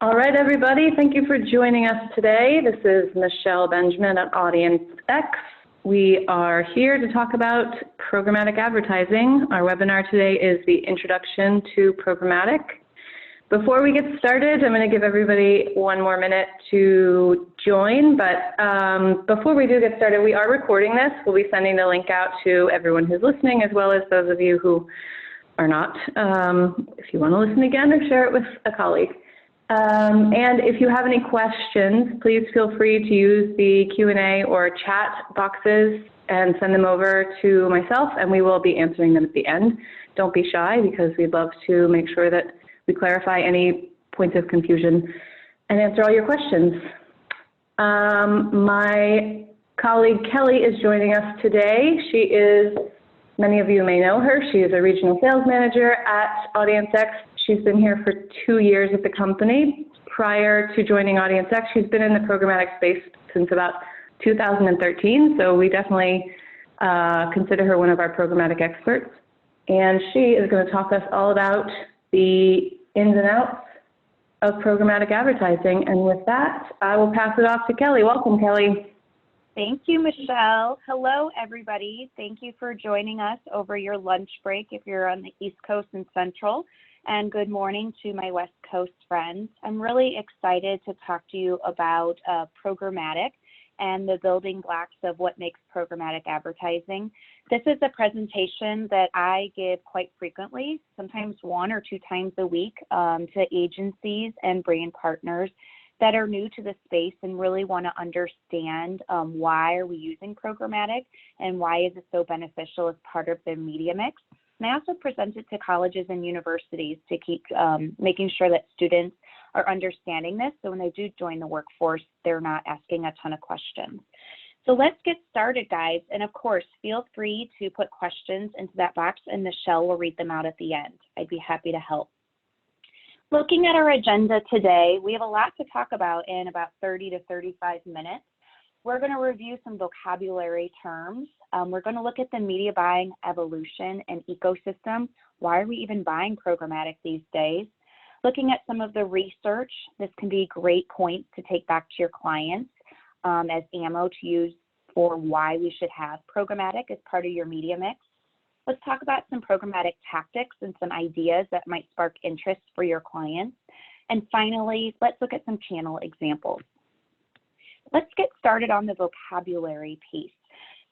All right, everybody, thank you for joining us today. This is Michelle Benjamin at AUDIENCEX. We are here to talk about programmatic advertising. Our webinar today is the Introduction to Programmatic. Before we get started, I'm going to give everybody one more minute to join, but before we do get started, we are recording this. We'll be sending the link out to everyone who's listening, as well as those of you who are not, if you want to listen again or share it with a colleague. And if you have any questions, please feel free to use the Q&A or chat boxes and send them over to myself, and we will be answering them at the end. Don't be shy, because we'd love to make sure that we clarify any points of confusion and answer all your questions. My colleague Kelly is joining us today. She is, many of you may know her, she is a regional sales manager at AUDIENCEX. She's been here for 2 years at the company. Prior to joining AUDIENCEX, she's been in the programmatic space since about 2013, so we definitely consider her one of our programmatic experts. And she is going to talk us all about the ins and outs of programmatic advertising. And with that, I will pass it off to Kelly. Welcome, Kelly. Thank you, Michelle. Hello, everybody. Thank you for joining us over your lunch break if you're on the East Coast and Central. And good morning to my West Coast friends. I'm really excited to talk to you about programmatic and the building blocks of what makes programmatic advertising. This is a presentation that I give quite frequently, sometimes 1 or 2 times a week, to agencies and brand partners that are new to the space and really want to understand why are we using programmatic and why is it so beneficial as part of their media mix. And I also present it to colleges and universities to keep making sure that students are understanding this, so when they do join the workforce, they're not asking a ton of questions. So let's get started, guys. And of course, feel free to put questions into that box and Michelle will read them out at the end. I'd be happy to help. Looking at our agenda today, we have a lot to talk about in about 30 to 35 minutes. We're going to review some vocabulary terms. We're going to look at the media buying evolution and ecosystem. Why are we even buying programmatic these days? Looking at some of the research, this can be great points to take back to your clients as ammo to use for why we should have programmatic as part of your media mix. Let's talk about some programmatic tactics and some ideas that might spark interest for your clients. And finally, let's look at some channel examples. Let's get started on the vocabulary piece.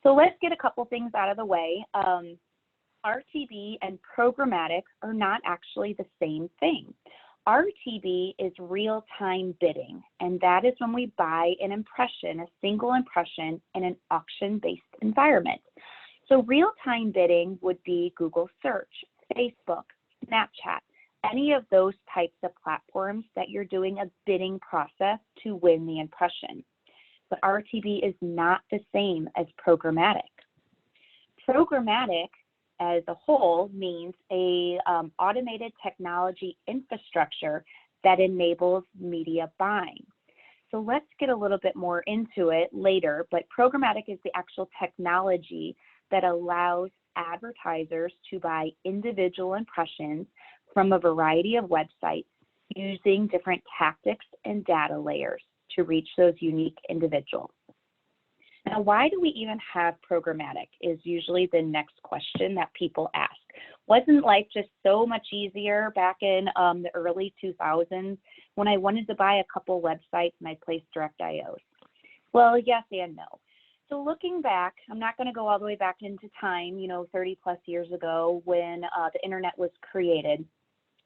So let's get a couple things out of the way. RTB and programmatic are not actually the same thing. RTB is real-time bidding, and that is when we buy an impression, a single impression, in an auction-based environment. So real-time bidding would be Google search, Facebook, Snapchat, any of those types of platforms that you're doing a bidding process to win the impression. But RTB is not the same as programmatic. Programmatic as a whole means a automated technology infrastructure that enables media buying. So let's get a little bit more into it later, but programmatic is the actual technology that allows advertisers to buy individual impressions from a variety of websites using different tactics and data layers to reach those unique individuals. Now, why do we even have programmatic is usually the next question that people ask. Wasn't life just so much easier back in the early 2000s when I wanted to buy a couple websites and I placed direct IOs? Well, yes and no. So looking back, I'm not going to go all the way back into time, 30 plus years ago when the internet was created.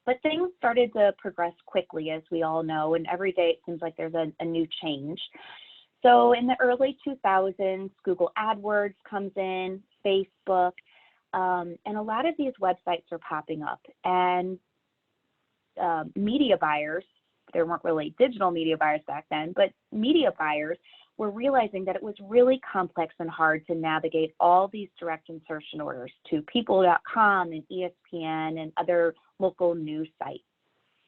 But things started to progress quickly, as we all know, and every day it seems like there's a new change. So in the early 2000s, Google AdWords comes in, Facebook, and a lot of these websites are popping up. And media buyers, there weren't really digital media buyers back then, but media buyers were realizing that it was really complex and hard to navigate all these direct insertion orders to people.com and ESPN and other local news sites.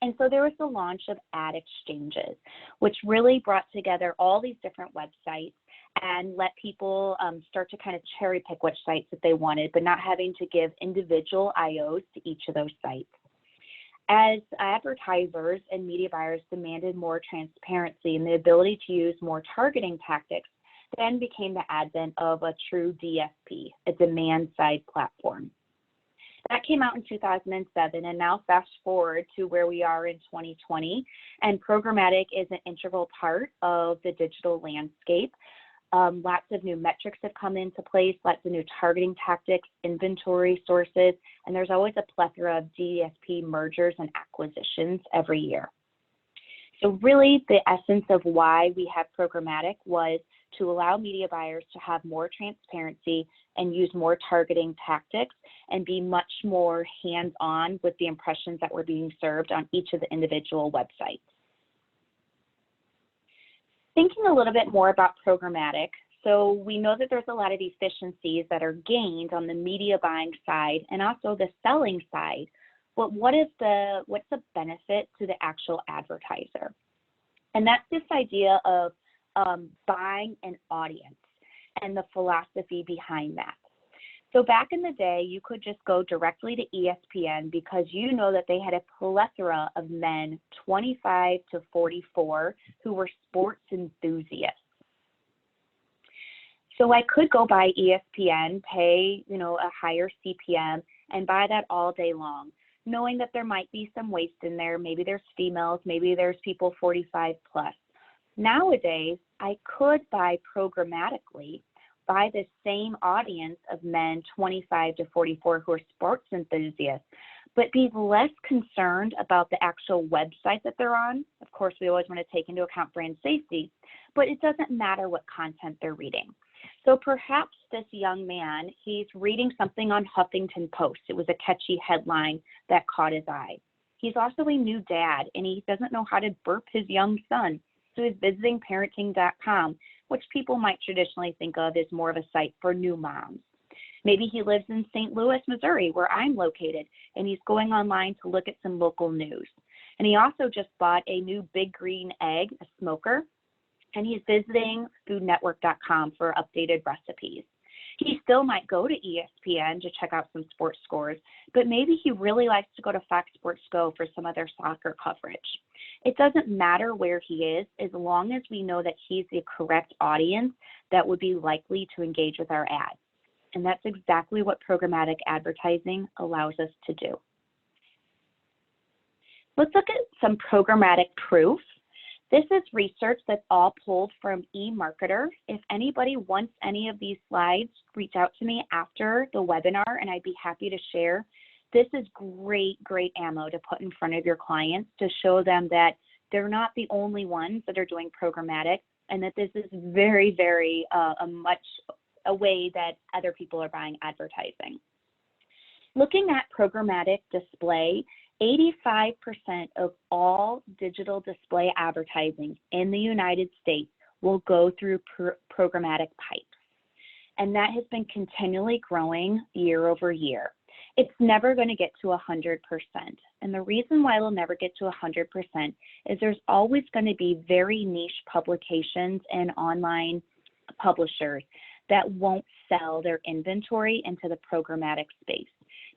And so there was the launch of ad exchanges, which really brought together all these different websites and let people start to kind of cherry pick which sites that they wanted, but not having to give individual IOs to each of those sites. As advertisers and media buyers demanded more transparency and the ability to use more targeting tactics, then became the advent of a true DSP, a demand-side platform. That came out in 2007, and now fast forward to where we are in 2020, and programmatic is an integral part of the digital landscape. Lots of new metrics have come into place, lots of new targeting tactics, inventory sources, and there's always a plethora of DSP mergers and acquisitions every year. So really the essence of why we have programmatic was to allow media buyers to have more transparency and use more targeting tactics and be much more hands-on with the impressions that were being served on each of the individual websites. Thinking a little bit more about programmatic, so we know that there's a lot of efficiencies that are gained on the media buying side and also the selling side, but what's the benefit to the actual advertiser? And that's this idea of buying an audience and the philosophy behind that. So back in the day, you could just go directly to ESPN because you know that they had a plethora of men 25 to 44 who were sports enthusiasts. So I could go buy ESPN, pay, a higher CPM and buy that all day long, knowing that there might be some waste in there. Maybe there's females, maybe there's people 45 plus. Nowadays, I could buy programmatically by the same audience of men 25 to 44 who are sports enthusiasts, but be less concerned about the actual website that they're on. Of course, we always want to take into account brand safety, but it doesn't matter what content they're reading. So perhaps this young man, he's reading something on Huffington Post. It was a catchy headline that caught his eye. He's also a new dad, and he doesn't know how to burp his young son. So he's visiting parenting.com, which people might traditionally think of as more of a site for new moms. Maybe he lives in St. Louis, Missouri, where I'm located, and he's going online to look at some local news. And he also just bought a new Big Green Egg, a smoker, and he's visiting foodnetwork.com for updated recipes. He still might go to ESPN to check out some sports scores, but maybe he really likes to go to Fox Sports Go for some of their soccer coverage. It doesn't matter where he is, as long as we know that he's the correct audience that would be likely to engage with our ads. And that's exactly what programmatic advertising allows us to do. Let's look at some programmatic proof. This is research that's all pulled from eMarketer. If anybody wants any of these slides, reach out to me after the webinar and I'd be happy to share. This is great ammo to put in front of your clients to show them that they're not the only ones that are doing programmatic and that this is very much a way that other people are buying advertising. Looking at programmatic display, 85% of all digital display advertising in the United States will go through programmatic pipes. And that has been continually growing year over year. It's never going to get to 100%. And the reason why it'll never get to 100% is there's always going to be very niche publications and online publishers that won't sell their inventory into the programmatic space.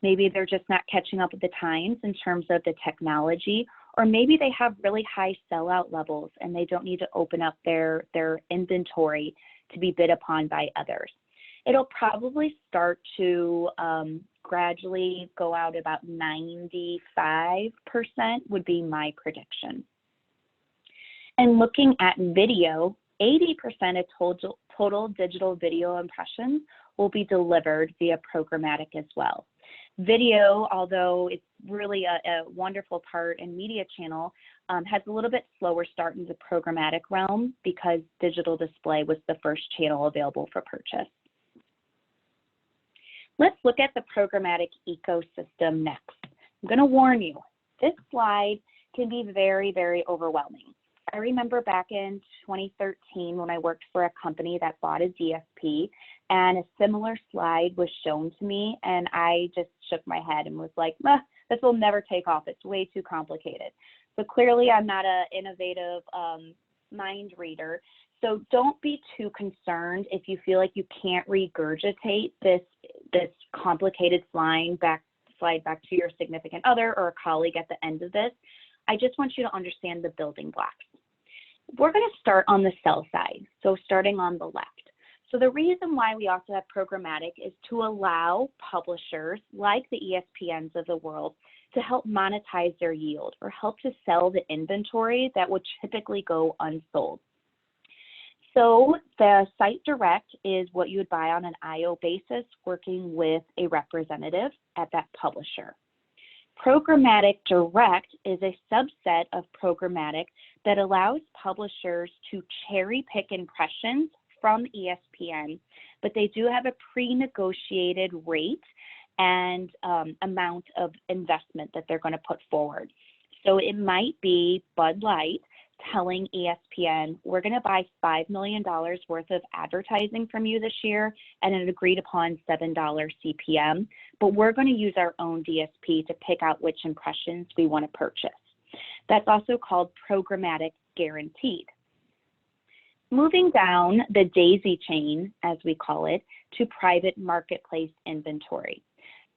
Maybe they're just not catching up with the times in terms of the technology, or maybe they have really high sellout levels and they don't need to open up their inventory to be bid upon by others. It'll probably start to gradually go out about 95% would be my prediction. And looking at video, 80% of total digital video impressions will be delivered via programmatic as well. Video, although it's really a wonderful part and media channel, has a little bit slower start in the programmatic realm because digital display was the first channel available for purchase. Let's look at the programmatic ecosystem next. I'm going to warn you, this slide can be very overwhelming. I remember back in 2013 when I worked for a company that bought a DSP, and a similar slide was shown to me, and I just shook my head and was like, this will never take off. It's way too complicated. So clearly I'm not an innovative mind reader. So don't be too concerned if you feel like you can't regurgitate this complicated slide back slide back to your significant other or a colleague at the end of this, I just want you to understand the building blocks. We're going to start on the sell side, so starting on the left. So the reason why we also have programmatic is to allow publishers like the ESPNs of the world to help monetize their yield or help to sell the inventory that would typically go unsold. So the site direct is what you would buy on an IO basis working with a representative at that publisher. Programmatic Direct is a subset of programmatic that allows publishers to cherry pick impressions from ESPN, but they do have a pre-negotiated rate and amount of investment that they're going to put forward. So it might be Bud Light telling ESPN, we're going to buy $5 million worth of advertising from you this year at an agreed upon $7 CPM, but we're going to use our own DSP to pick out which impressions we want to purchase. That's also called programmatic guaranteed. Moving down the daisy chain, as we call it, to private marketplace inventory.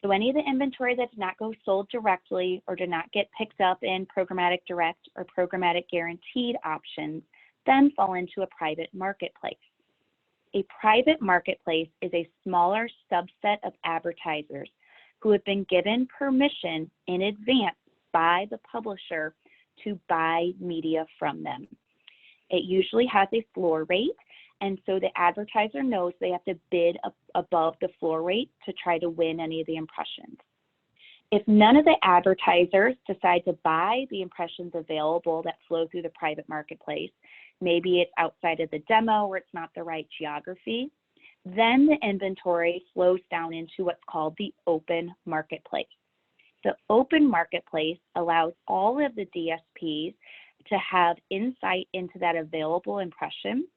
So any of the inventory that does not go sold directly or do not get picked up in Programmatic Direct or Programmatic Guaranteed options then fall into a private marketplace. A private marketplace is a smaller subset of advertisers who have been given permission in advance by the publisher to buy media from them. It usually has a floor rate, and so the advertiser knows they have to bid above the floor rate to try to win any of the impressions. If none of the advertisers decide to buy the impressions available that flow through the private marketplace, maybe it's outside of the demo or it's not the right geography, then the inventory flows down into what's called the open marketplace. The open marketplace allows all of the DSPs to have insight into that available impression,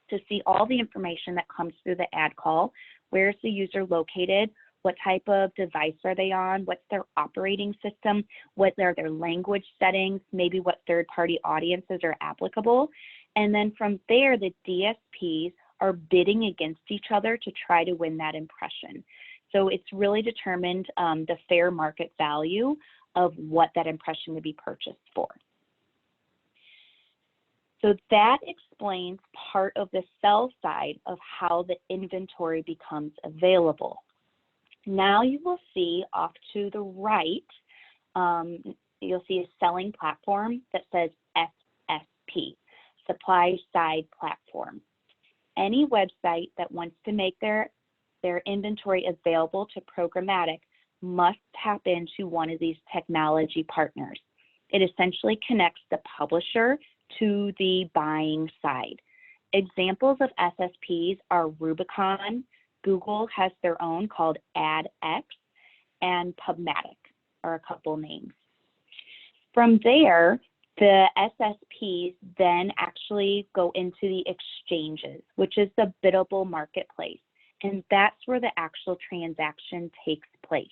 to see all the information that comes through the ad call. Where's the user located? What type of device are they on? What's their operating system? What are their language settings? Maybe what third-party audiences are applicable. And then from there, the DSPs are bidding against each other to try to win that impression. So it's really determined the fair market value of what that impression would be purchased for. So that explains part of the sell side of how the inventory becomes available. Now you will see off to the right, you'll see a selling platform that says SSP, Supply Side Platform. Any website that wants to make their inventory available to programmatic must tap into one of these technology partners. It essentially connects the publisher to the buying side. Examples of SSPs are Rubicon, Google has their own called AUDIENCEX, and PubMatic are a couple names. From there, the SSPs then actually go into the exchanges, which is the biddable marketplace, and that's where the actual transaction takes place.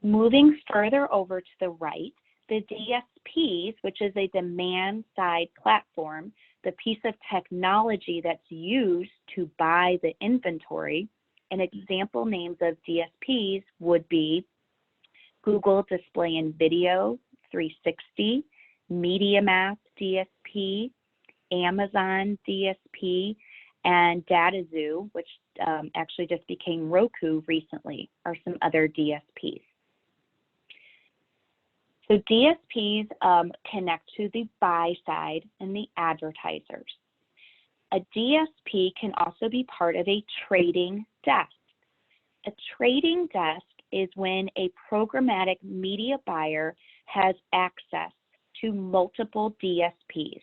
Moving further over to the right, the DSPs, which is a demand-side platform, the piece of technology that's used to buy the inventory, and example names of DSPs would be Google Display and Video 360, MediaMath DSP, Amazon DSP, and DataZoo, which actually just became Roku recently, are some other DSPs. So DSPs connect to the buy side and the advertisers. A DSP can also be part of a trading desk. A trading desk is when a programmatic media buyer has access to multiple DSPs.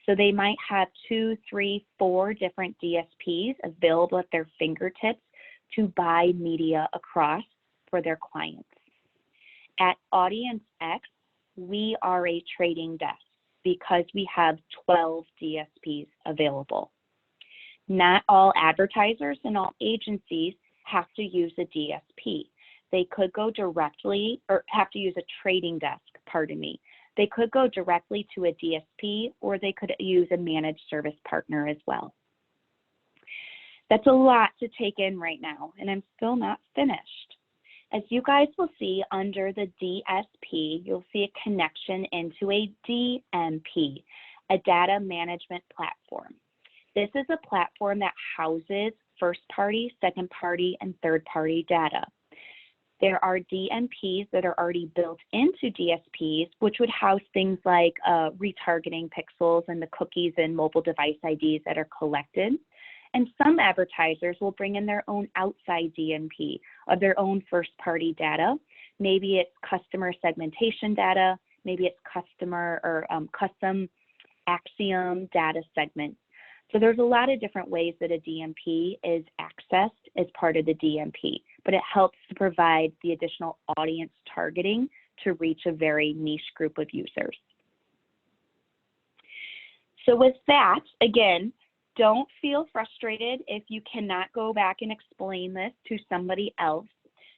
So they might have 2, 3, 4 different DSPs available at their fingertips to buy media across for their clients. At AUDIENCEX, we are a trading desk because we have 12 DSPs available. Not all advertisers and all agencies have to use a DSP. They could go directly, or have to use a trading desk, pardon me. They could go directly to a DSP, or they could use a managed service partner as well. That's a lot to take in right now, and I'm still not finished. As you guys will see under the DSP, you'll see a connection into a DMP, a data management platform. This is a platform that houses first-party, second-party, and third-party data. There are DMPs that are already built into DSPs, which would house things like retargeting pixels and the cookies and mobile device IDs that are collected. And some advertisers will bring in their own outside DMP of their own first-party data. Maybe it's customer segmentation data, maybe it's customer or custom Axiom data segment. So there's a lot of different ways that a DMP is accessed as part of the DMP, but it helps to provide the additional audience targeting to reach a very niche group of users. So with that, again, don't feel frustrated if you cannot go back and explain this to somebody else.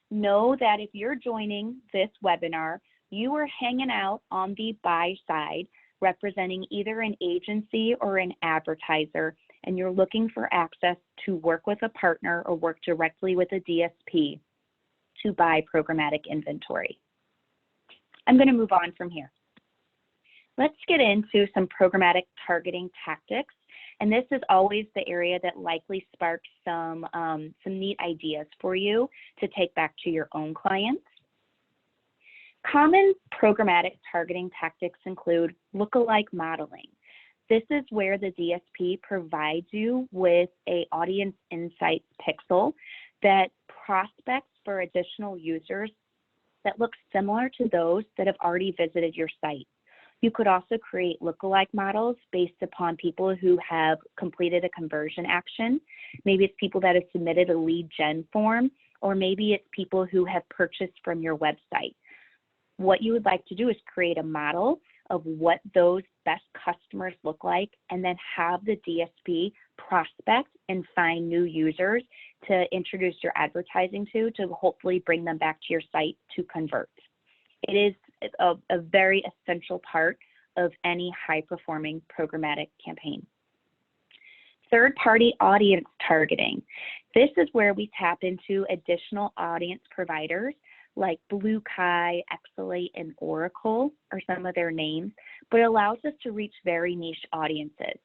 Know that if you're joining this webinar, you are hanging out on the buy side, representing either an agency or an advertiser, and you're looking for access to work with a partner or work directly with a DSP to buy programmatic inventory. I'm going to move on from here. Let's get into some programmatic targeting tactics. And this is always the area that likely sparks some neat ideas for you to take back to your own clients. Common programmatic targeting tactics include lookalike modeling. This is where the DSP provides you with an audience insights pixel that prospects for additional users that look similar to those that have already visited your site. You could also create lookalike models based upon people who have completed a conversion action. Maybe it's people that have submitted a lead gen form, or maybe it's people who have purchased from your website. What you would like to do is create a model of what those best customers look like, and then have the DSP prospect and find new users to introduce your advertising to hopefully bring them back to your site to convert. It is a very essential part of any high-performing programmatic campaign. Third-party audience targeting. This is where we tap into additional audience providers like Bluekai, Excelate, and Oracle are some of their names, but it allows us to reach very niche audiences.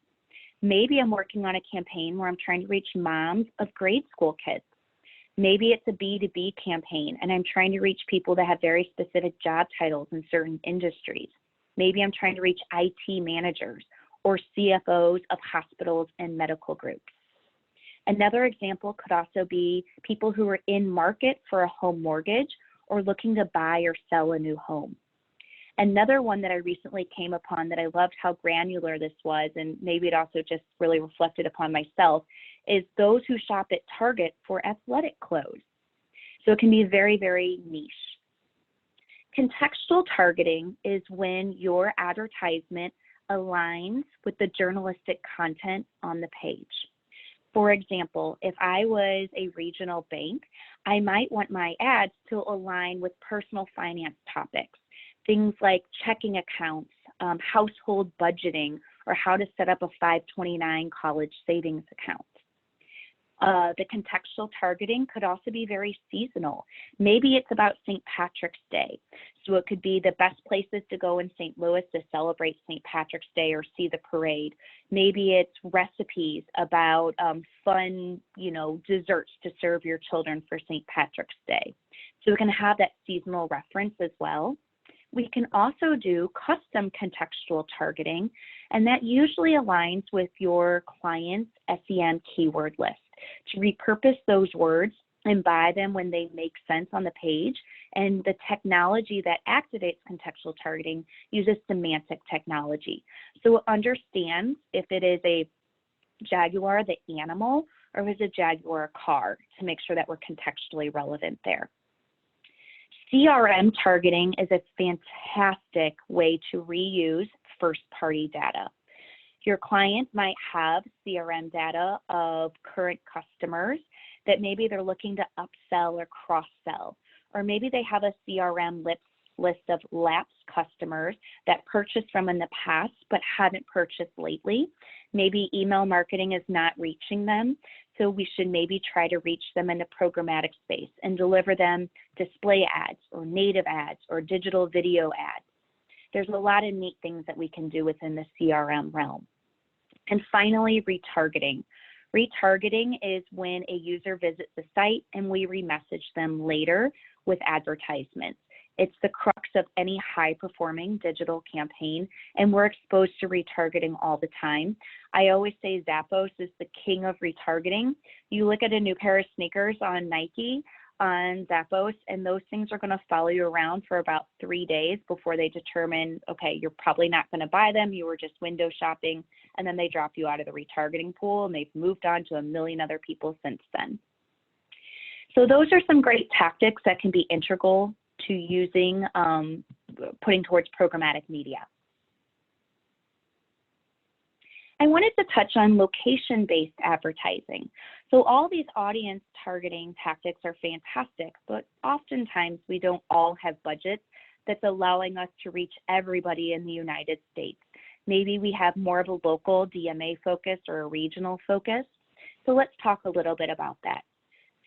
Maybe I'm working on a campaign where I'm trying to reach moms of grade school kids. Maybe it's a B2B campaign and I'm trying to reach people that have very specific job titles in certain industries. Maybe I'm trying to reach IT managers or CFOs of hospitals and medical groups. Another example could also be people who are in market for a home mortgage or looking to buy or sell a new home. Another one that I recently came upon that I loved how granular this was, and maybe it also just really reflected upon myself, is those who shop at Target for athletic clothes. So it can be very, very niche. Contextual targeting is when your advertisement aligns with the journalistic content on the page. For example, if I was a regional bank, I might want my ads to align with personal finance topics, things like checking accounts, household budgeting, or how to set up a 529 college savings account. The contextual targeting could also be very seasonal. Maybe it's about St. Patrick's Day. So it could be the best places to go in St. Louis to celebrate St. Patrick's Day or see the parade. Maybe it's recipes about fun, desserts to serve your children for St. Patrick's Day. So we can have that seasonal reference as well. We can also do custom contextual targeting, and that usually aligns with your client's SEM keyword list to repurpose those words and buy them when they make sense on the page. And the technology that activates contextual targeting uses semantic technology. So it understands if it is a Jaguar, the animal, or if it's a Jaguar car, to make sure that we're contextually relevant there. CRM targeting is a fantastic way to reuse first-party data. Your client might have CRM data of current customers that maybe they're looking to upsell or cross-sell, or maybe they have a CRM list of lapsed customers that purchased from in the past but haven't purchased lately. Maybe email marketing is not reaching them. So we should maybe try to reach them in the programmatic space and deliver them display ads or native ads or digital video ads. There's a lot of neat things that we can do within the CRM realm. And finally, retargeting. Retargeting is when a user visits the site and we remessage them later with advertisements. It's the crux of any high-performing digital campaign, and we're exposed to retargeting all the time. I always say Zappos is the king of retargeting. You look at a new pair of sneakers on Nike, on Zappos, and those things are going to follow you around for about 3 days before they determine, okay, you're probably not going to buy them, you were just window shopping, and then they drop you out of the retargeting pool, and they've moved on to a million other people since then. So those are some great tactics that can be integral to using, putting towards programmatic media. I wanted to touch on location-based advertising. So all these audience targeting tactics are fantastic, but oftentimes we don't all have budgets that's allowing us to reach everybody in the United States. Maybe we have more of a local DMA focus or a regional focus. So let's talk a little bit about that.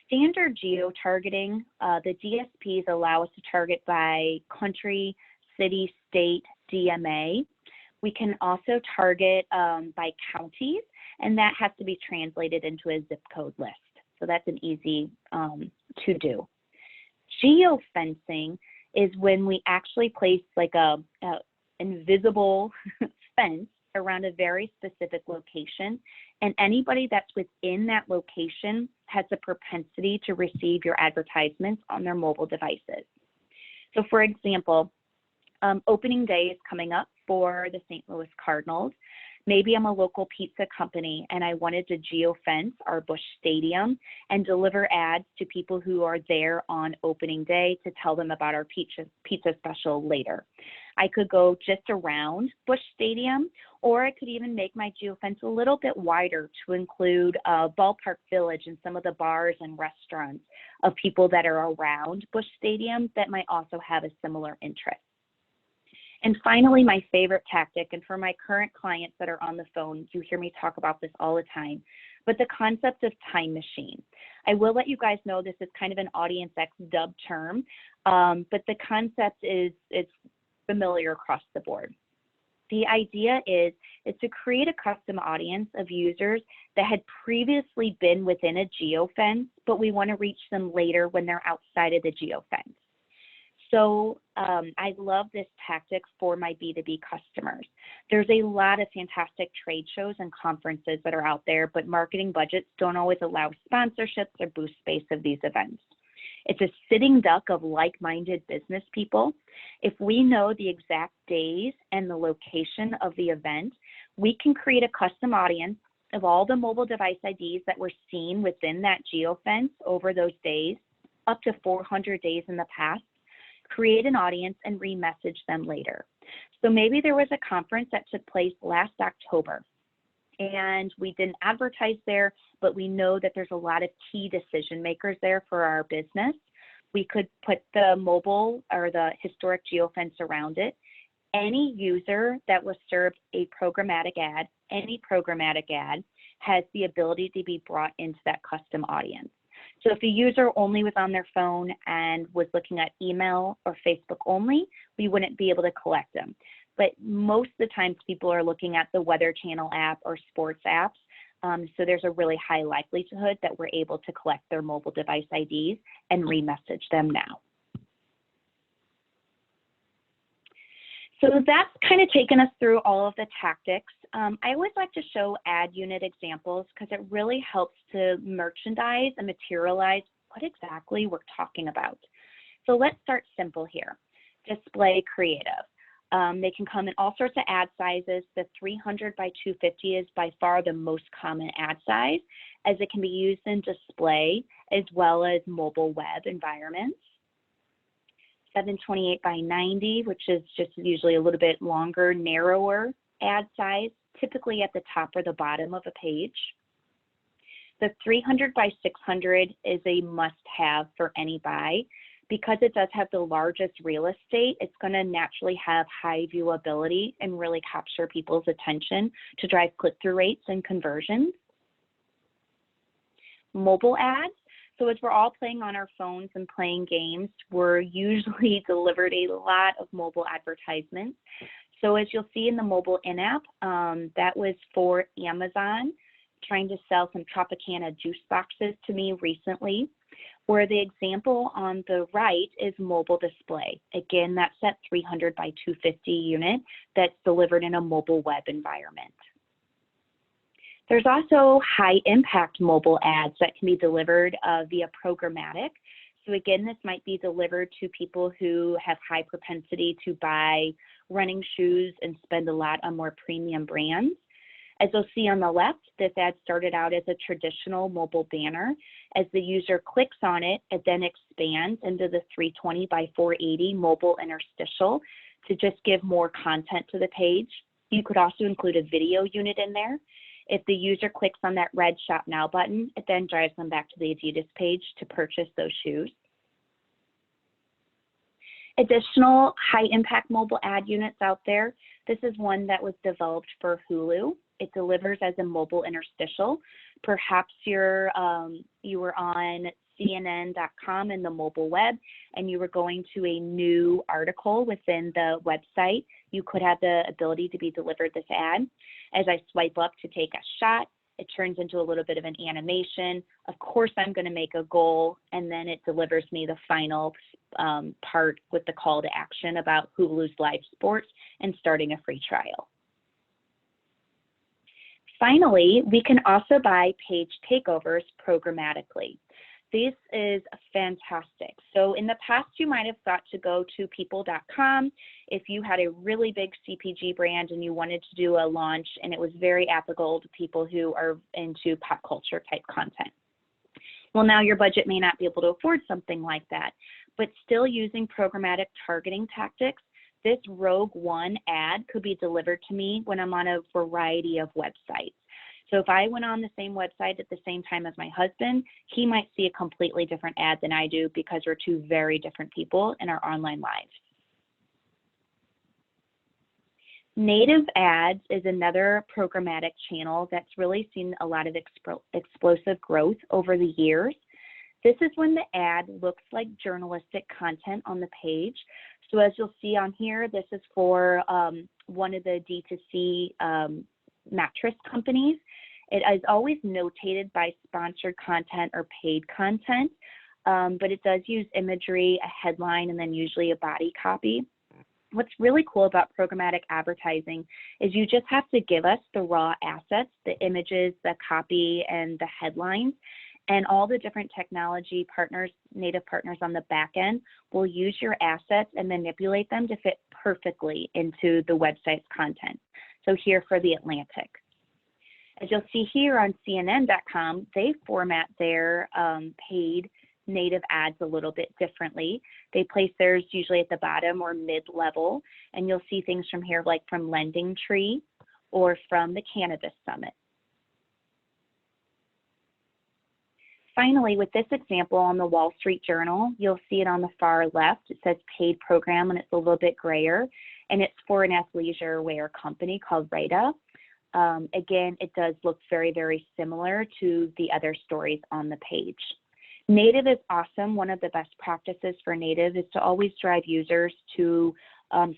Standard geo-targeting, the DSPs allow us to target by country, city, state, DMA. We can also target by counties, and that has to be translated into a zip code list. So that's an easy to do. Geofencing is when we actually place like a invisible fence around a very specific location, and anybody that's within that location has a propensity to receive your advertisements on their mobile devices. So for example, opening day is coming up for the St. Louis Cardinals. Maybe I'm a local pizza company and I wanted to geofence our Busch Stadium and deliver ads to people who are there on opening day to tell them about our pizza special later. I could go just around Busch Stadium, or I could even make my geofence a little bit wider to include Ballpark Village and some of the bars and restaurants of people that are around Busch Stadium that might also have a similar interest. And finally, my favorite tactic, and for my current clients that are on the phone, you hear me talk about this all the time, but the concept of time machine. I will let you guys know this is kind of an AUDIENCEX dub term, but the concept is it's familiar across the board. The idea is to create a custom audience of users that had previously been within a geofence, but we want to reach them later when they're outside of the geofence. So I love this tactic for my B2B customers. There's a lot of fantastic trade shows and conferences that are out there, but marketing budgets don't always allow sponsorships or booth space of these events. It's a sitting duck of like-minded business people. If we know the exact days and the location of the event, we can create a custom audience of all the mobile device IDs that were seen within that geofence over those days, up to 400 days in the past, create an audience and re-message them later. So maybe there was a conference that took place last October and we didn't advertise there, but we know that there's a lot of key decision makers there for our business. We could put the mobile or the historic geofence around it. Any user that was served a programmatic ad, any programmatic ad, has the ability to be brought into that custom audience. So if a user only was on their phone and was looking at email or Facebook only, we wouldn't be able to collect them. But most of the times people are looking at the Weather Channel app or sports apps. So there's a really high likelihood that we're able to collect their mobile device IDs and re-message them now. So that's kind of taken us through all of the tactics. I always like to show ad unit examples because it really helps to merchandise and materialize what exactly we're talking about. So let's start simple here. Display creative. They can come in all sorts of ad sizes. The 300 by 250 is by far the most common ad size, as it can be used in display as well as mobile web environments. 728 by 90, which is just usually a little bit longer, narrower ad size, typically at the top or the bottom of a page. The 300 by 600 is a must-have for any buy. Because it does have the largest real estate, it's going to naturally have high viewability and really capture people's attention to drive click-through rates and conversions. mobile ads. So as we're all playing on our phones and playing games, we're usually delivered a lot of mobile advertisements. So as you'll see in the mobile in-app, that was for Amazon trying to sell some Tropicana juice boxes to me recently, where the example on the right is mobile display. Again, that's that 300 by 250 unit that's delivered in a mobile web environment. There's also high impact mobile ads that can be delivered via programmatic. So again, this might be delivered to people who have high propensity to buy running shoes and spend a lot on more premium brands. As you'll see on the left, this ad started out as a traditional mobile banner. As the user clicks on it, it then expands into the 320 by 480 mobile interstitial to just give more content to the page. You could also include a video unit in there. If the user clicks on that red Shop Now button, it then drives them back to the Adidas page to purchase those shoes. Additional high impact mobile ad units out there. This is one that was developed for Hulu. It delivers as a mobile interstitial. Perhaps you were on CNN.com in the mobile web and you were going to a new article within the website. You could have the ability to be delivered this ad. As I swipe up to take a shot, it turns into a little bit of an animation. Of course, I'm going to make a goal, and then it delivers me the final part with the call to action about Hulu's live sports and starting a free trial. Finally, we can also buy page takeovers programmatically. This is fantastic. So in the past, you might have thought to go to people.com if you had a really big CPG brand and you wanted to do a launch, and it was very applicable to people who are into pop culture type content. Well, now your budget may not be able to afford something like that, but still using programmatic targeting tactics, this Rogue One ad could be delivered to me when I'm on a variety of websites. So if I went on the same website at the same time as my husband, he might see a completely different ad than I do because we're two very different people in our online lives. Native ads is another programmatic channel that's really seen a lot of explosive growth over the years. This is when the ad looks like journalistic content on the page. So as you'll see on here, this is for one of the D2C mattress companies. It is always notated by sponsored content or paid content, but it does use imagery, a headline, and then usually a body copy. What's really cool about programmatic advertising is you just have to give us the raw assets, the images, the copy, and the headlines, and all the different technology partners, native partners on the back end will use your assets and manipulate them to fit perfectly into the website's content. So here for The Atlantic. As you'll see here on CNN.com, they format their paid native ads a little bit differently. They place theirs usually at the bottom or mid-level, and you'll see things from here like from Lending Tree or from the Cannabis Summit. Finally, with this example on the Wall Street Journal, you'll see it on the far left. It says paid program, and it's a little bit grayer, and it's for an athleisure wear company called Rita. Again, it does look very, very similar to the other stories on the page. Native is awesome. One of the best practices for native is to always drive users to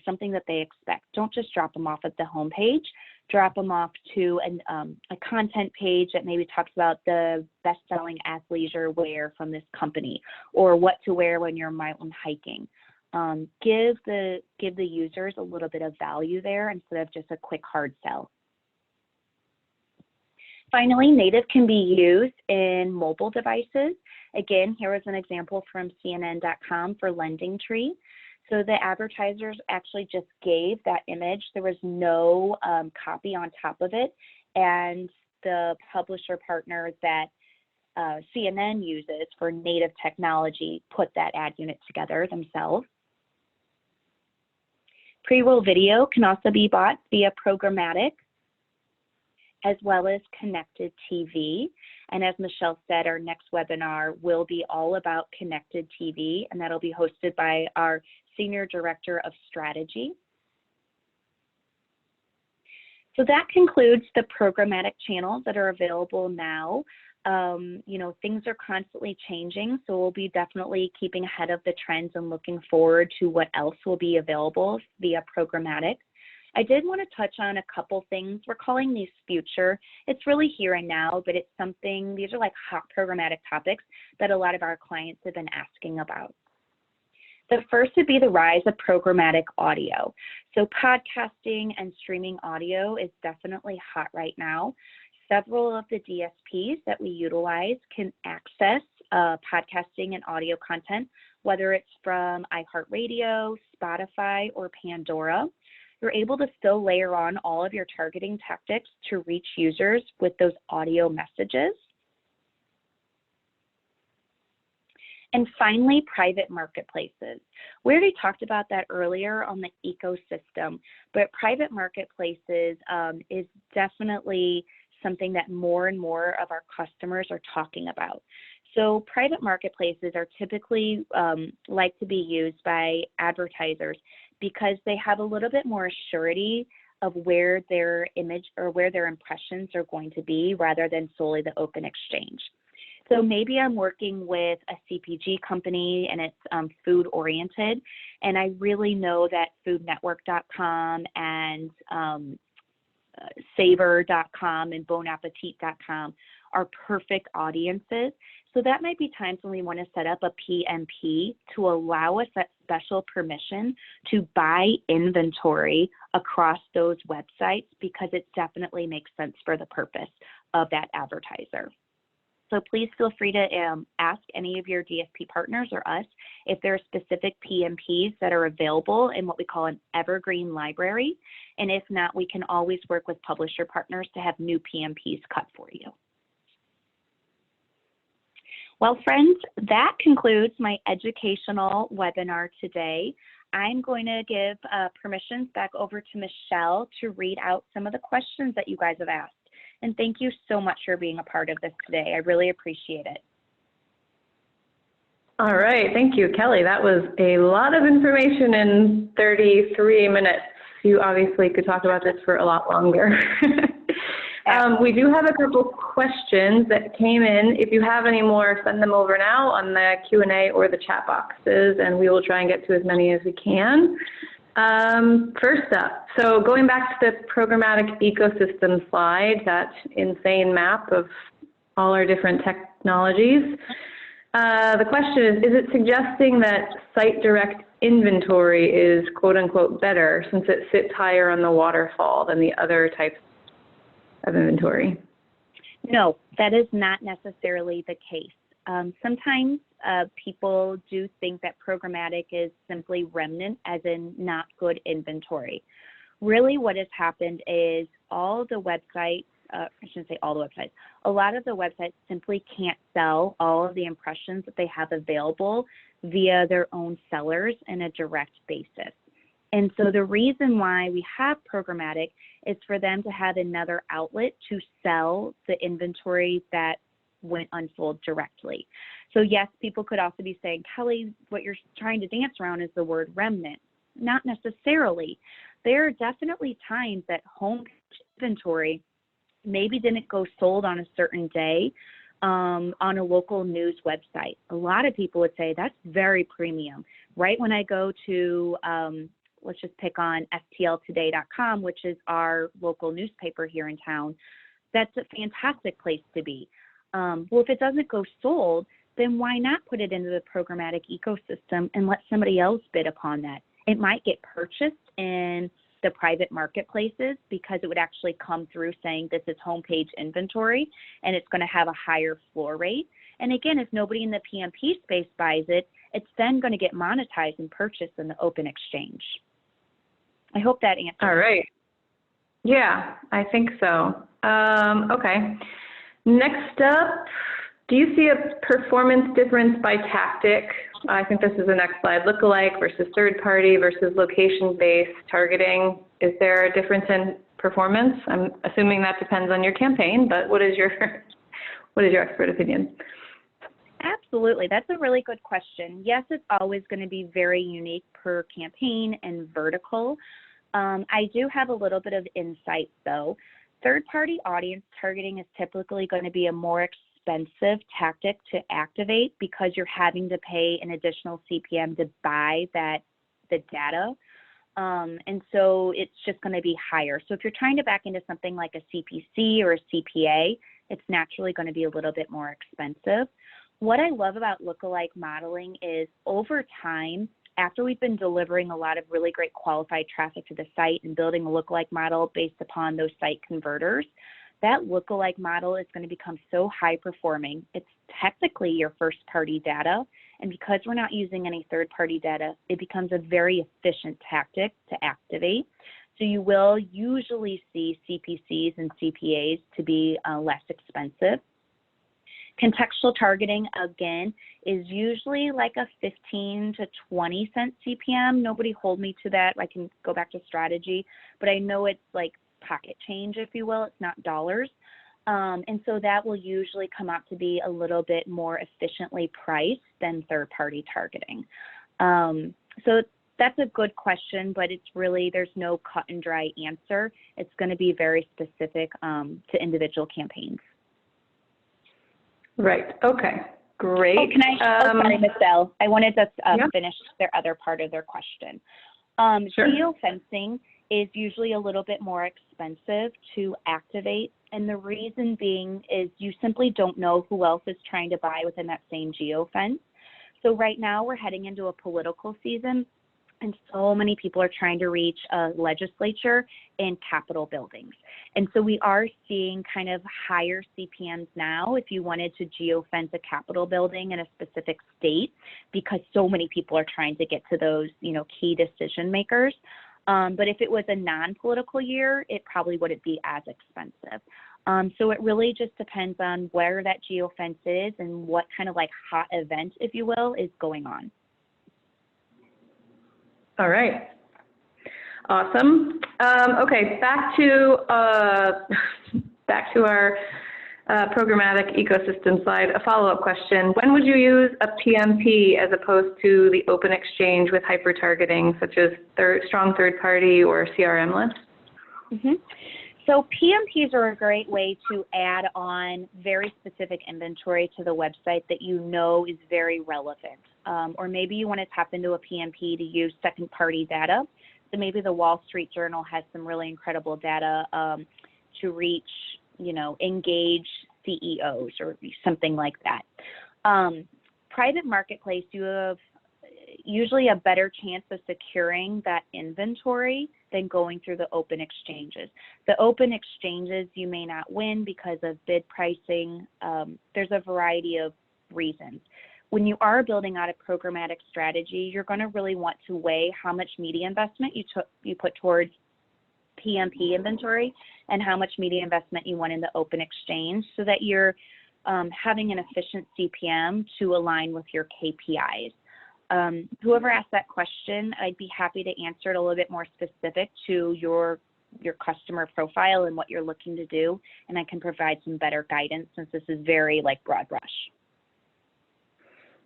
something that they expect. Don't just drop them off at the home page. Drop them off to a content page that maybe talks about the best-selling athleisure wear from this company or what to wear when you're mountain hiking. Give the users a little bit of value there instead of just a quick hard sell. Finally, native can be used in mobile devices. Again, here is an example from CNN.com for Lending Tree. So the advertisers actually just gave that image. There was no copy on top of it. And the publisher partner that CNN uses for native technology put that ad unit together themselves. Pre-roll video can also be bought via programmatic, as well as connected TV. And as Michelle said, our next webinar will be all about connected TV, and that'll be hosted by our Senior Director of Strategy. So that concludes the programmatic channels that are available now. You know, things are constantly changing, so we'll be definitely keeping ahead of the trends and looking forward to what else will be available via programmatic. I did want to touch on a couple things. We're calling these future. It's really here and now, but it's something, these are like hot programmatic topics that a lot of our clients have been asking about. The first would be the rise of programmatic audio. So podcasting and streaming audio is definitely hot right now. Several of the DSPs that we utilize can access podcasting and audio content, whether it's from iHeartRadio, Spotify, or Pandora. You're able to still layer on all of your targeting tactics to reach users with those audio messages. And finally, private marketplaces. We already talked about that earlier on the ecosystem, but private marketplaces is definitely something that more and more of our customers are talking about. So private marketplaces are typically like to be used by advertisers because they have a little bit more surety of where their image or where their impressions are going to be rather than solely the open exchange. So maybe I'm working with a CPG company and it's food oriented, and I really know that foodnetwork.com and savor.com and bonappetit.com are perfect audiences. So that might be times when we want to set up a PMP to allow us that special permission to buy inventory across those websites because it definitely makes sense for the purpose of that advertiser. So please feel free to ask any of your DSP partners or us if there are specific PMPs that are available in what we call an evergreen library. And if not, we can always work with publisher partners to have new PMPs cut for you. Well, friends, that concludes my educational webinar today. I'm going to give permissions back over to Michelle to read out some of the questions that you guys have asked. And thank you so much for being a part of this today. I really appreciate it. All right, thank you, Kelly. That was a lot of information in 33 minutes. You obviously could talk about this for a lot longer. We do have a couple questions that came in. If you have any more, send them over now on the Q&A or the chat boxes, and we will try and get to as many as we can. First up, so going back to the programmatic ecosystem slide, that insane map of all our different technologies, the question is it suggesting that site direct inventory is quote unquote better since it sits higher on the waterfall than the other types of inventory? No, that is not necessarily the case. Sometimes people do think that programmatic is simply remnant, as in not good inventory. Really what has happened is all the websites, I shouldn't say all the websites, a lot of the websites simply can't sell all of the impressions that they have available via their own sellers in a direct basis. And so the reason why we have programmatic is for them to have another outlet to sell the inventory that went unsold directly. So yes, people could also be saying, Kelly, what you're trying to dance around is the word remnant. Not necessarily. There are definitely times that home inventory maybe didn't go sold on a certain day on a local news website. A lot of people would say that's very premium. Right when I go to, let's just pick on stltoday.com, which is our local newspaper here in town, that's a fantastic place to be. Well, if it doesn't go sold, then why not put it into the programmatic ecosystem and let somebody else bid upon that? It might get purchased in the private marketplaces because it would actually come through saying this is homepage inventory and it's going to have a higher floor rate. And again, if nobody in the PMP space buys it, it's then going to get monetized and purchased in the open exchange. I hope that answers. All right. Yeah, I think so. Okay. Next up, do you see a performance difference by tactic? I think this is the next slide. Lookalike versus third party versus location-based targeting. Is there a difference in performance? I'm assuming that depends on your campaign, but what is your expert opinion? Absolutely. That's a really good question. Yes, it's always going to be very unique per campaign and vertical. I do have a little bit of insight though. Third-party audience targeting is typically going to be a more expensive tactic to activate because you're having to pay an additional CPM to buy the data. And so it's just going to be higher. So if you're trying to back into something like a CPC or a CPA, it's naturally going to be a little bit more expensive. What I love about lookalike modeling is over time, after we've been delivering a lot of really great qualified traffic to the site and building a lookalike model based upon those site converters, that lookalike model is going to become so high performing. It's technically your first party data. And because we're not using any third party data, it becomes a very efficient tactic to activate. So you will usually see CPCs and CPAs to be less expensive. Contextual targeting, again, is usually like a 15 to 20 cent CPM. Nobody hold me to that. I can go back to strategy, but I know it's like pocket change, if you will. It's not dollars. And so that will usually come out to be a little bit more efficiently priced than third-party targeting. So that's a good question, but it's really, there's no cut and dry answer. It's going to be very specific to individual campaigns. Right. Okay. Great. Oh, can I? Sorry, Michelle. I wanted to finish their other part of their question. Sure. Geofencing is usually a little bit more expensive to activate, and the reason being is you simply don't know who else is trying to buy within that same geofence. So right now we're heading into a political season, and so many people are trying to reach a legislature and Capitol buildings. And so we are seeing kind of higher CPMs now if you wanted to geofence a Capitol building in a specific state, because so many people are trying to get to those, key decision makers. But if it was a non-political year, it probably wouldn't be as expensive. So it really just depends on where that geofence is and what kind of like hot event, if you will, is going on. All right. Awesome. Okay, back to our programmatic ecosystem slide. A follow-up question: when would you use a PMP as opposed to the open exchange with hyper-targeting, such as strong third-party or CRM lists? Mm-hmm. So PMPs are a great way to add on very specific inventory to the website that you know is very relevant. Or maybe you want to tap into a PMP to use second-party data. So maybe the Wall Street Journal has some really incredible data to reach, engage CEOs or something like that. Private marketplace, you have usually a better chance of securing that inventory than going through the open exchanges. The open exchanges you may not win because of bid pricing. There's a variety of reasons. When you are building out a programmatic strategy, you're going to really want to weigh how much media investment you put towards PMP inventory and how much media investment you want in the open exchange, so that you're having an efficient CPM to align with your KPIs. Whoever asked that question, I'd be happy to answer it a little bit more specific to your customer profile and what you're looking to do, and I can provide some better guidance since this is very broad brush.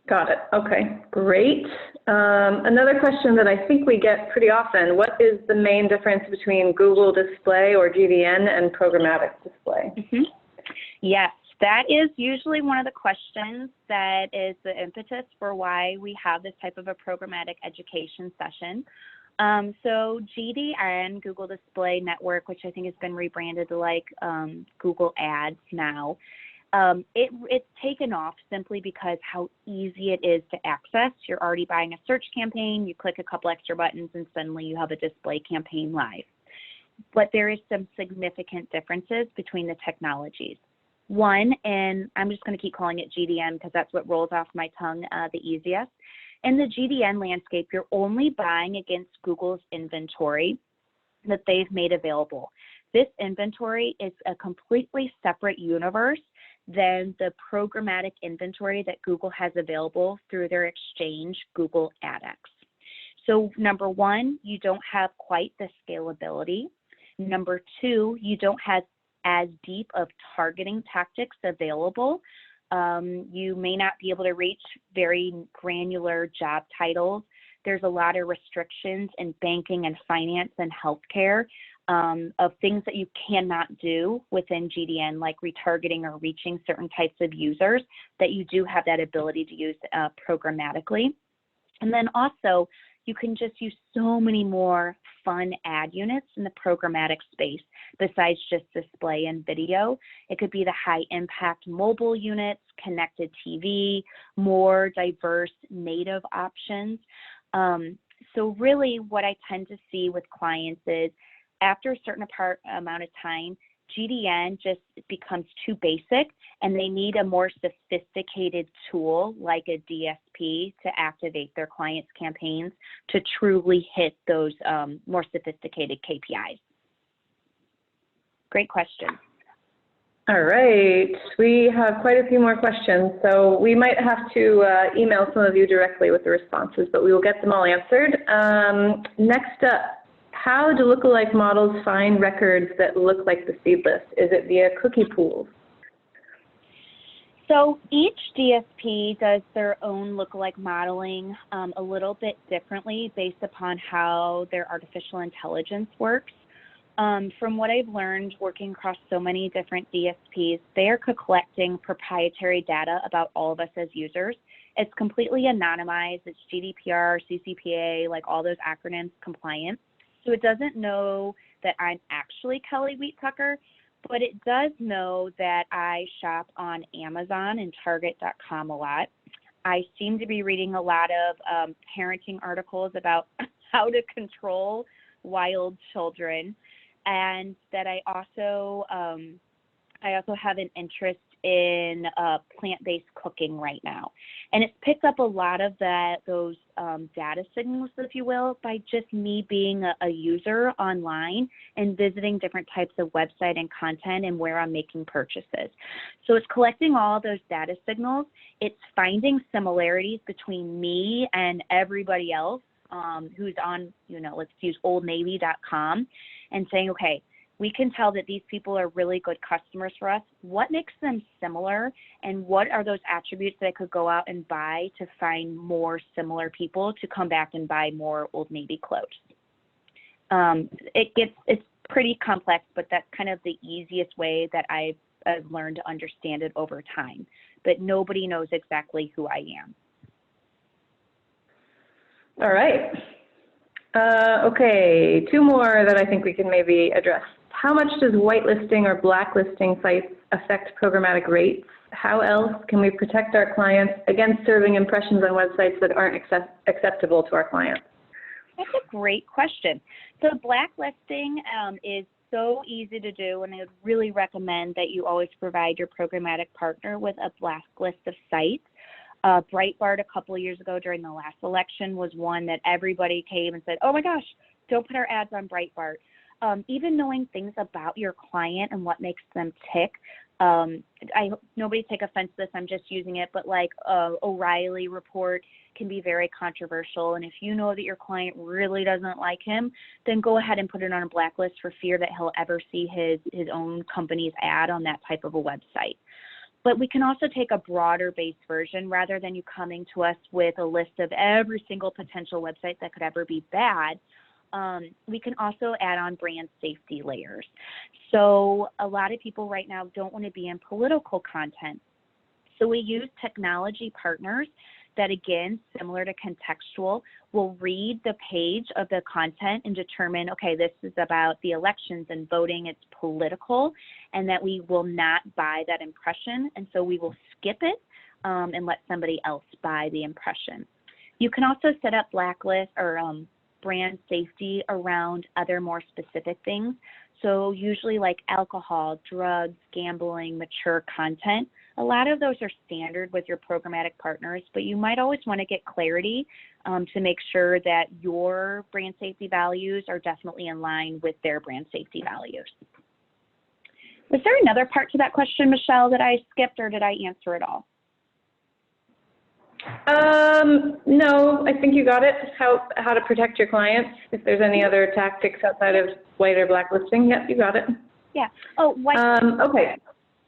Got it. Okay, great. Another question that I think we get pretty often: what is the main difference between Google Display or GDN and Programmatic Display? Mm-hmm. Yes, that is usually one of the questions that is the impetus for why we have this type of a programmatic education session. So GDN, Google Display Network, which I think has been rebranded to Google Ads now, it's taken off simply because how easy it is to access. You're already buying a search campaign, you click a couple extra buttons, and suddenly you have a display campaign live. But there is some significant differences between the technologies. One, and I'm just going to keep calling it GDN because that's what rolls off my tongue the easiest. In the GDN landscape, you're only buying against Google's inventory that they've made available. This inventory is a completely separate universe than the programmatic inventory that Google has available through their exchange, Google AdX. So number one, you don't have quite the scalability. Number two, you don't have as deep of targeting tactics available. You may not be able to reach very granular job titles. There's a lot of restrictions in banking and finance and healthcare of things that you cannot do within GDN, like retargeting or reaching certain types of users, that you do have that ability to use programmatically. And then also, you can just use so many more fun ad units in the programmatic space besides just display and video. It could be the high impact mobile units, connected TV, more diverse native options. So really what I tend to see with clients is after a certain amount of time, GDN just becomes too basic and they need a more sophisticated tool like a DSP to activate their clients' campaigns to truly hit those more sophisticated KPIs. Great question. All right, we have quite a few more questions, so we might have to email some of you directly with the responses, but we will get them all answered. Next up, how do lookalike models find records that look like the seed list? Is it via cookie pools? So each DSP does their own lookalike modeling a little bit differently based upon how their artificial intelligence works. From what I've learned working across so many different DSPs, they are collecting proprietary data about all of us as users. It's completely anonymized. It's GDPR, CCPA, like all those acronyms compliant. So it doesn't know that I'm actually Kelly Wiethuchter, but it does know that I shop on Amazon and Target.com a lot. I seem to be reading a lot of parenting articles about how to control wild children, and that I also have an interest in plant-based cooking right now. And it's picked up a lot of those data signals, if you will, by just me being a user online and visiting different types of website and content and where I'm making purchases. So it's collecting all those data signals. It's finding similarities between me and everybody else who's on, let's use oldnavy.com and saying, okay, we can tell that these people are really good customers for us. What makes them similar, and what are those attributes that I could go out and buy to find more similar people to come back and buy more Old Navy clothes? It's pretty complex, but that's kind of the easiest way that I've learned to understand it over time. But nobody knows exactly who I am. All right. Okay, two more that I think we can maybe address. How much does whitelisting or blacklisting sites affect programmatic rates? How else can we protect our clients against serving impressions on websites that aren't acceptable to our clients? That's a great question. So blacklisting is so easy to do, and I would really recommend that you always provide your programmatic partner with a blacklist of sites. Breitbart a couple of years ago during the last election was one that everybody came and said, oh my gosh, don't put our ads on Breitbart. Even knowing things about your client and what makes them tick. I hope nobody take offense to this, I'm just using it, but like O'Reilly report can be very controversial. And if you know that your client really doesn't like him, then go ahead and put it on a blacklist for fear that he'll ever see his own company's ad on that type of a website. But we can also take a broader based version rather than you coming to us with a list of every single potential website that could ever be bad. We can also add on brand safety layers. So a lot of people right now don't want to be in political content. So we use technology partners that, again, similar to Contextual, will read the page of the content and determine, okay, this is about the elections and voting, it's political, and that we will not buy that impression. And so we will skip it and let somebody else buy the impression. You can also set up blacklist or brand safety around other more specific things. So usually like alcohol, drugs, gambling, mature content. A lot of those are standard with your programmatic partners, but you might always want to get clarity to make sure that your brand safety values are definitely in line with their brand safety values. Was there another part to that question, Michelle, that I skipped, or did I answer it all? No, I think you got it. How to protect your clients. If there's any other tactics outside of white or blacklisting, yep, you got it. Yeah. Oh, white. Okay.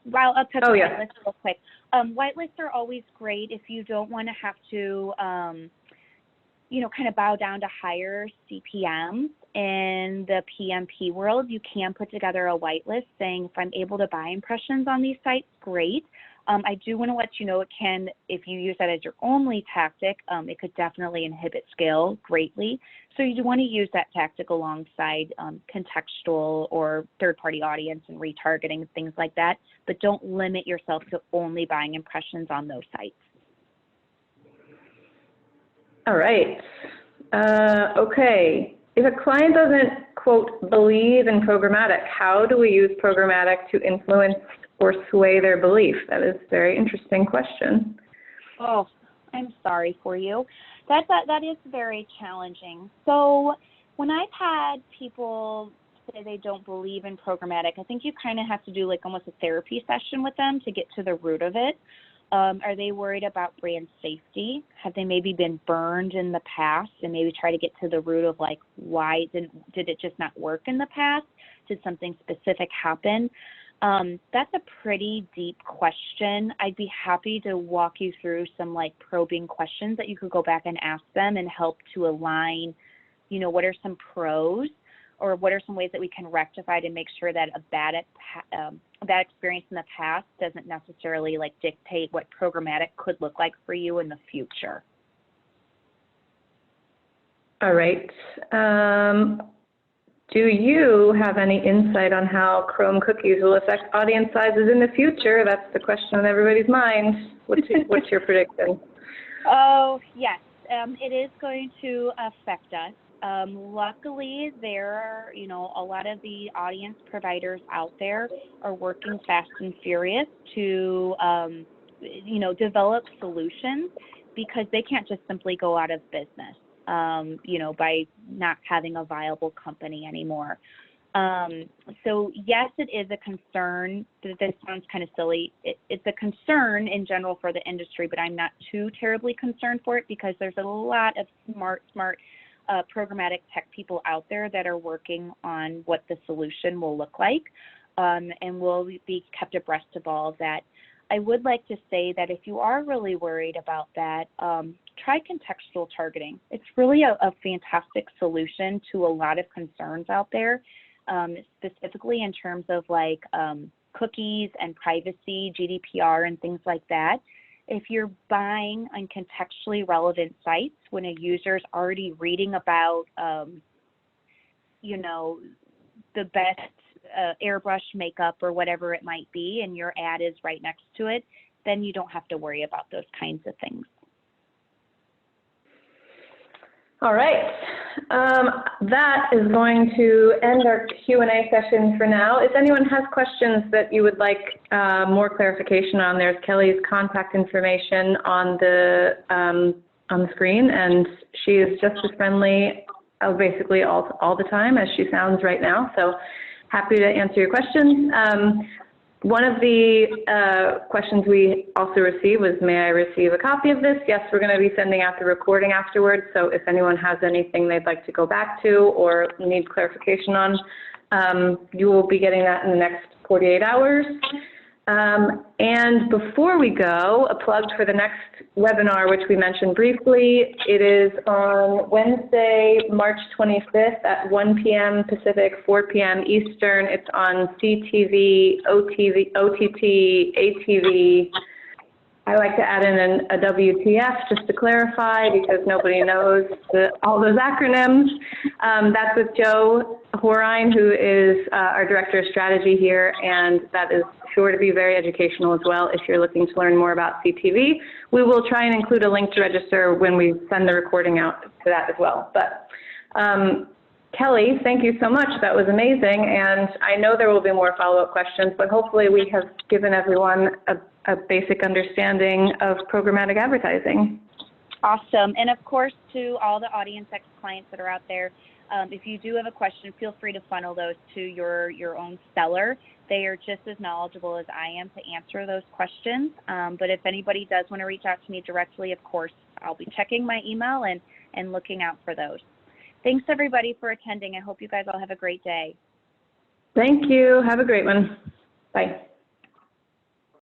Well, I'll touch on yeah. whitelists real quick. Whitelists are always great if you don't want to have to, kind of bow down to higher CPMs. in the PMP world, you can put together a whitelist saying, if I'm able to buy impressions on these sites, great. I do want to let you know it can, if you use that as your only tactic, it could definitely inhibit scale greatly. So you do want to use that tactic alongside contextual or third-party audience and retargeting and things like that, but don't limit yourself to only buying impressions on those sites. All right. Okay. If a client doesn't, quote, believe in programmatic, how do we use programmatic to influence or sway their belief? That is a very interesting question. Oh, I'm sorry for you. That is very challenging. So when I've had people say they don't believe in programmatic, I think you kind of have to do like almost a therapy session with them to get to the root of it. Are they worried about brand safety? Have they maybe been burned in the past, and maybe try to get to the root of like why did it just not work in the past? Did something specific happen? That's a pretty deep question. I'd be happy to walk you through some like probing questions that you could go back and ask them and help to align, you know, what are some pros or what are some ways that we can rectify to make sure that a bad experience in the past doesn't necessarily like dictate what programmatic could look like for you in the future. All right. Do you have any insight on how Chrome cookies will affect audience sizes in the future? That's the question on everybody's mind. What's your prediction? Oh, yes. It is going to affect us. Luckily, there are, you know, a lot of the audience providers out there are working fast and furious to, you know, develop solutions, because they can't just simply go out of business, you know, by not having a viable company anymore. So yes, it is a concern. This sounds kind of silly. It's a concern in general for the industry, but I'm not too terribly concerned for it, because there's a lot of smart programmatic tech people out there that are working on what the solution will look like, and will be kept abreast of all of that. I would like to say that if you are really worried about that, try contextual targeting. It's really a fantastic solution to a lot of concerns out there, specifically in terms of like cookies and privacy, GDPR, and things like that. If you're buying on contextually relevant sites when a user's already reading about, you know, the best airbrush makeup or whatever it might be, and your ad is right next to it, then you don't have to worry about those kinds of things. All right. That is going to end our Q&A session for now. If anyone has questions that you would like more clarification on, there's Kelly's contact information on the screen, and she is just as friendly basically all the time as she sounds right now. So happy to answer your questions. One of the questions we also received was, may I receive a copy of this? Yes, we're going to be sending out the recording afterwards, so if anyone has anything they'd like to go back to or need clarification on, you will be getting that in the next 48 hours. And before we go, a plug for the next webinar, which we mentioned briefly. It is on Wednesday, March 25th at 1 p.m. Pacific, 4 p.m. Eastern. It's on CTV, OTT, ATV. I like to add in a WTF just to clarify, because nobody knows all those acronyms. That's with Joe Horine, who is our Director of Strategy here, and that is sure to be very educational as well if you're looking to learn more about CTV. We will try and include a link to register when we send the recording out to that as well. But Kelly, thank you so much. That was amazing, and I know there will be more follow-up questions, but hopefully we have given everyone a basic understanding of programmatic advertising. Awesome. And of course, to all the AUDIENCEX clients that are out there, if you do have a question, feel free to funnel those to your own seller. They are just as knowledgeable as I am to answer those questions. But if anybody does want to reach out to me directly, of course, I'll be checking my email and looking out for those. Thanks, everybody, for attending. I hope you guys all have a great day. Thank you. Have a great one. Bye.